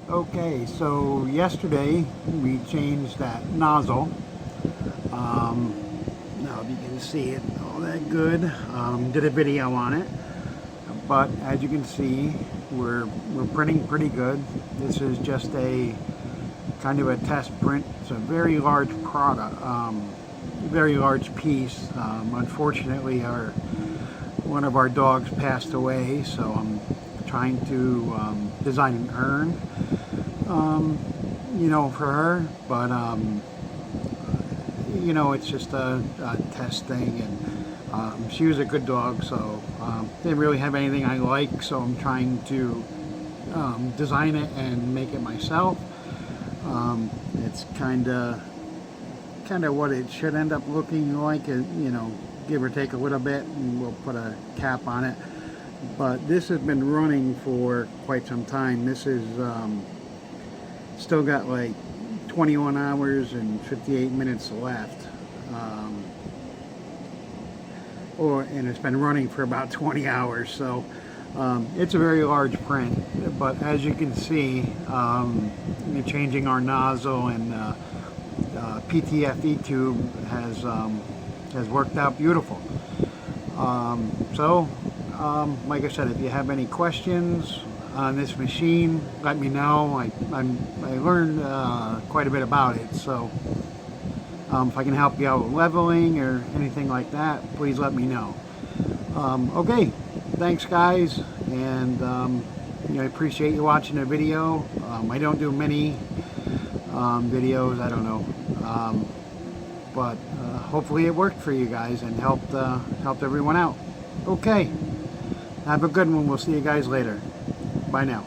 Okay, so yesterday we changed that nozzle. Now if you can see it all that good, did a video on it, but as you can see, we're printing pretty good. This is just a kind of a test print. It's a very large product, very large piece. Unfortunately, one of our dogs passed away, so I'm trying to design an urn, for her, but it's just a test thing, and she was a good dog, so didn't really have anything I like, so I'm trying to design it and make it myself. It's kind of what it should end up looking like, give or take a little bit, and we'll put a cap on it. But this has been running for quite some time. This is still got like 21 hours and 58 minutes left, and it's been running for about 20 hours, so it's a very large print. But as you can see, changing our nozzle and PTFE tube has worked out beautiful. Like I said, if you have any questions on this machine, let me know. I learned quite a bit about it, so if I can help you out with leveling or anything like that, please let me know. Okay, thanks guys, and I appreciate you watching the video. I don't do many videos, I don't know, but hopefully it worked for you guys and helped everyone out. Okay, have a good one. We'll see you guys later. Bye now.